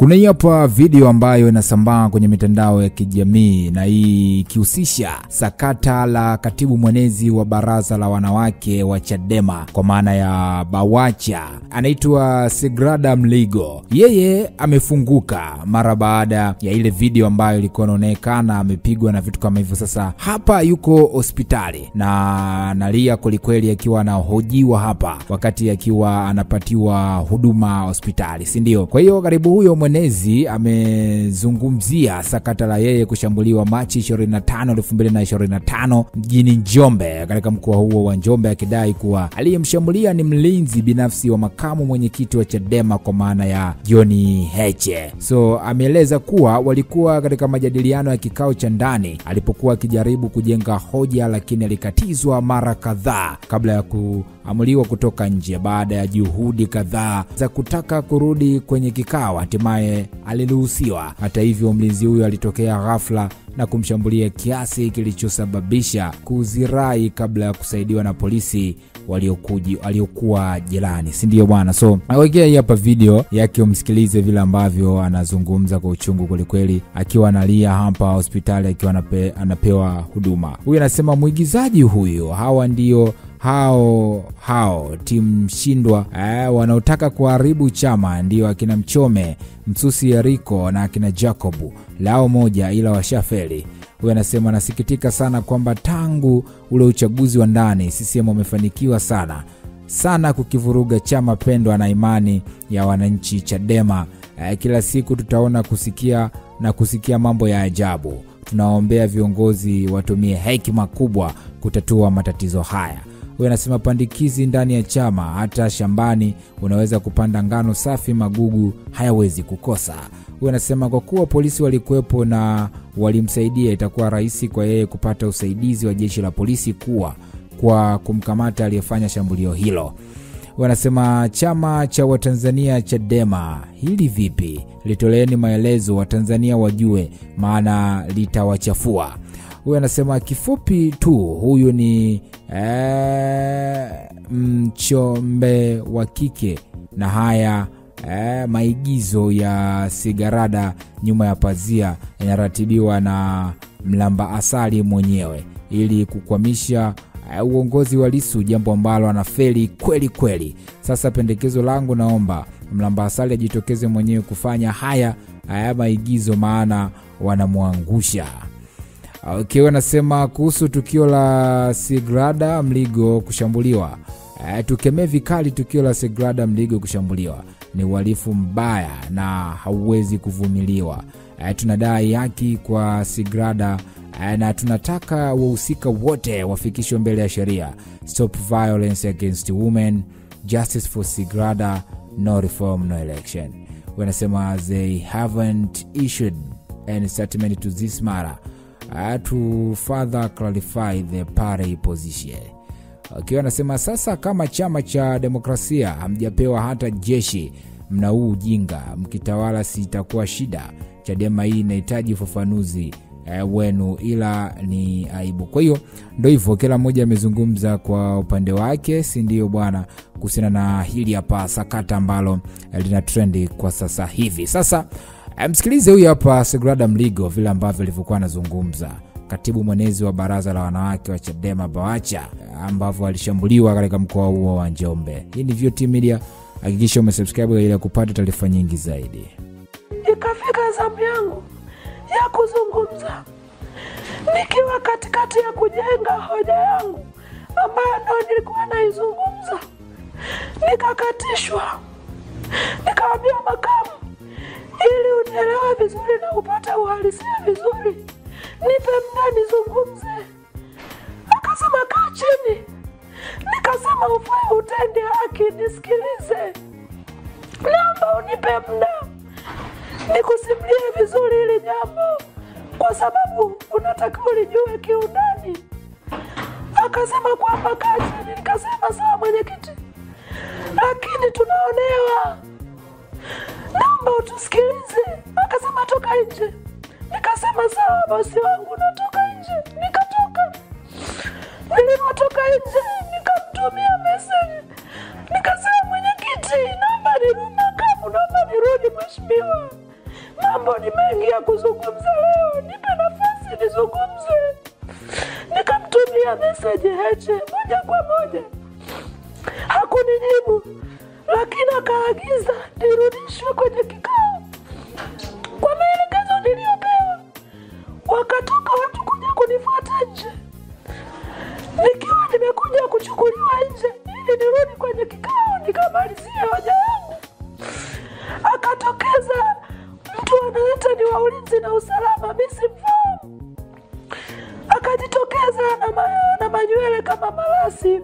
Kuna hapa video ambayo inasambaa kwenye mitandao ya kijamii na hii ikihusisha sakata la katibu mwenezi wa baraza la wanawake wa Chadema kwa maana ya Bawacha, anaitwa Sagrada Mligo. Yeye amefunguka mara baada ya ile video ambayo ilikuwa inaonekana amepigwa na vitu kama hivyo. Sasa hapa yuko hospitali na analia kwelikweli akiwa anahojiwa hapa wakati akiwa anapatiwa huduma hospitali, si ndio? Kwa hiyo karibu huyo mwenezi amezungumzia sakata la yeye kushambuliwa Machi 25, 2025 mjini Njombe, katika mkoa huo wa Njombe, akidai kuwa aliyemshambulia ni mlinzi binafsi wa makamu mwenyekiti wa Chadema kwa maana ya John Heche. So ameeleza kuwa walikuwa katika majadiliano ya kikao cha ndani alipokuwa akijaribu kujenga hoja, lakini alikatizwa mara kadhaa kabla ya kuamuliwa kutoka nje. Baada ya juhudi kadhaa za kutaka kurudi kwenye kikao, hatimaye aliruhusiwa. Hata hivyo, mlinzi huyo alitokea ghafla na kumshambulia kiasi kilichosababisha kuzirai kabla ya kusaidiwa na polisi waliokuwa jirani, si ndio bwana? So awekea hapa video yake umsikilize vile ambavyo anazungumza kwa uchungu kwelikweli, akiwa analia hapa hospitali akiwa anapewa huduma. Huyu anasema mwigizaji huyu, hawa ndio hao timu shindwa wanaotaka kuharibu chama, ndio akina Mchome, Msusi ya Riko na akina Jacobu, lao moja ila washafeli. Huyu anasema anasikitika sana kwamba tangu ule uchaguzi wa ndani CCM wamefanikiwa sana kukivuruga chama pendwa na imani ya wananchi Chadema. Kila siku tutaona kusikia mambo ya ajabu. Tunaombea viongozi watumie hekima kubwa kutatua matatizo haya. Huyu anasema pandikizi ndani ya chama, hata shambani unaweza kupanda ngano safi, magugu hayawezi kukosa. Huyu anasema kwa kuwa polisi walikuwepo na walimsaidia, itakuwa rahisi kwa yeye kupata usaidizi wa jeshi la polisi kwa kumkamata aliyefanya shambulio hilo. Huyu anasema chama cha Watanzania Chadema hili vipi? Litoleeni maelezo Watanzania wajue, maana litawachafua. Huyu anasema kifupi tu, huyu ni mchombe wa kike, na haya maigizo ya Sagrada nyuma ya pazia yanaratibiwa na Mlamba Asali mwenyewe ili kukwamisha uongozi wa Lissu, jambo ambalo anafeli kweli. Sasa pendekezo langu, naomba Mlamba Asali ajitokeze mwenyewe kufanya haya maigizo, maana wanamwangusha. Okay, wanasema kuhusu tukio la Sagrada Mligo kushambuliwa. Tukemee vikali tukio la Sagrada Mligo kushambuliwa. Ni uhalifu mbaya na hauwezi kuvumiliwa. Tunadai haki kwa Sagrada na tunataka wahusika wote wafikishwe mbele ya sheria. Stop violence against women. Justice for Sagrada. No reform, no election. Wanasema they haven't issued any statement to this matter to further clarify the party position. Okay, wanasema sasa kama chama cha demokrasia hamjapewa hata jeshi, mna huu ujinga, mkitawala sitakuwa shida. Chadema hii inahitaji ufafanuzi wenu, ila ni aibu. Kwa hiyo ndio hivyo, kila mmoja amezungumza kwa upande wake, si ndio bwana, kuhusiana na hili hapa sakata ambalo lina trendi kwa sasa hivi. Sasa msikilize huyu hapa Sagrada Mligo vile ambavyo alivyokuwa anazungumza, katibu mwenezi wa baraza la wanawake wa Chadema Bawacha, ambavyo alishambuliwa katika mkoa huo wa Njombe. Hii ni VOT Media, hakikisha umesubscribe ili kupata taarifa nyingi zaidi. Ikafika zamu yangu ya kuzungumza nikiwa katikati ya kujenga hoja yangu ambayo ndio nilikuwa naizungumza, nikakatishwa. Nikaambia makamu, ili unielewe vizuri na upate uhalisia vizuri, nipe muda nizungumze. Akasema kaa chini. Nikasema ufanye utende haki, nisikilize. Naomba unipe muda nikusimulie vizuri hili jambo, kwa sababu unatakiwa ulijue kiundani. Akasema kwamba kaa chini. Nikasema sawa mwenyekiti, lakini tunaonewa, naomba utusikilize. Akasema toka nje. Nikasema sawa bosi wangu, natoka nje. Nikatoka. Nilipotoka nje nikamtumia message. Nikasema mwenyekiti, naomba nirudi mheshimiwa. mambo ni mengi ya kuzungumza leo, nipe nafasi nizungumze. Nikamtumia message Heche moja kwa moja. Hakunijibu, lakini akaagiza nirudishwe kwenye kikao. Kwa maelekezo niliyopewa, wakatoka watu kuja kunifuata nje. Nikiwa nimekuja kuchukuliwa nje ili nirudi kwenye kikao nikamalizia hoja yangu. Akatokeza mtu anaita ni wa ulinzi na usalama, mimi simfahamu. Akajitokeza na manywele kama malasi,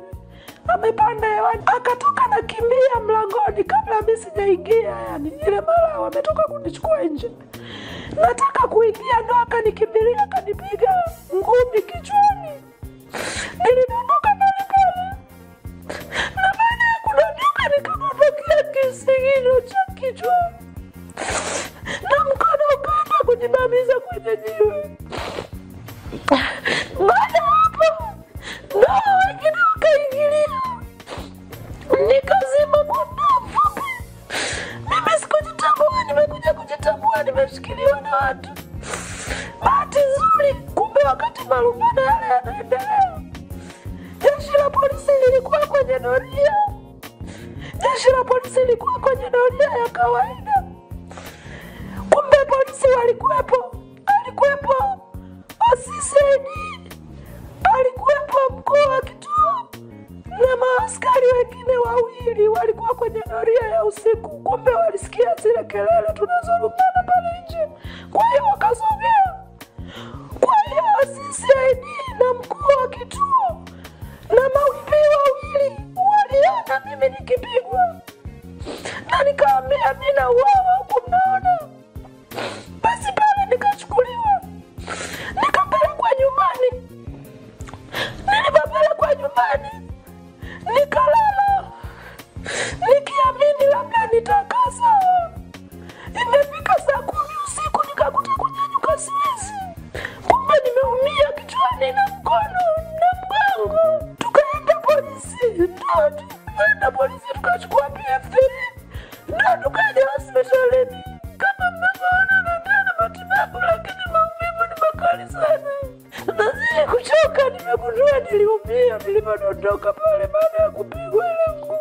amepanda hewani. Akatoka na kimbia mlangoni kabla mimi sijaingia, yani ile mara wametoka kunichukua nje. Nataka kuingia ndo akanikimbilia akanipiga ngumi kichwani. Nilidondoka pale. Na baada ya kudondoka nikadondokea kisigino cha kichwa. Na mkono ukaenda kujibamiza kwenye jiwe. Baada hapo, ndo wengine wakaingilia. Nikazima kwa muda mfupi. Mimi sikujitambua, nimekuja kujitambua, nimeshikiliwa na watu. Bahati nzuri, kumbe wakati malumbano yale yanaendelea, jeshi la polisi lilikuwa kwenye doria. Jeshi la polisi lilikuwa kwenye doria ya kawaida. Kumbe polisi walikuwepo. Alikuwepo OCD, alikuwepo mkuu wa kituo, na maaskari wengine wawili walikuwa kwenye doria ya usiku. Kumbe walisikia zile kelele tunazolumbana pale nje, kwa hiyo wakasogea. Kwa hiyo OCD na mkuu wa kituo na mawipi wawili waliona mimi nikipigwa, na nikaambia nina uwawa huku mnaona. Basi pale nikachukuliwa, nikapelekwa nyumbani. Nilipopelekwa nyumbani, nikalala nikiamini labda nitakaa sawa. Imefika saa 10 usiku nikakuta kunyanyuka siwezi. Kumbe nimeumia kichwani na mkono na mgongo. Tukaenda polisi, tukachukua PF3, ndo tukaja hospitalini. Kama mmeona naendelea matibabu, lakini maumivu ni makali sana. Nazidi kuchoka, nimegundua niliumia nilipodondoka pale baada ya kupigwa ile ngumi.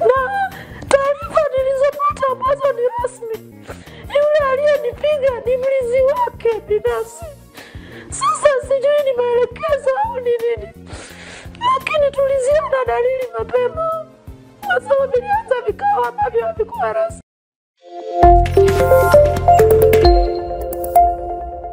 Na taarifa nilizopata ambazo ni rasmi, yule aliyenipiga ni mlinzi wake binafsi. Sasa sijui ni maelekezo au ni nini, lakini tuliziona dalili mapema. Kwa sababu nilianza vikao ambavyo havikuwa rasmi.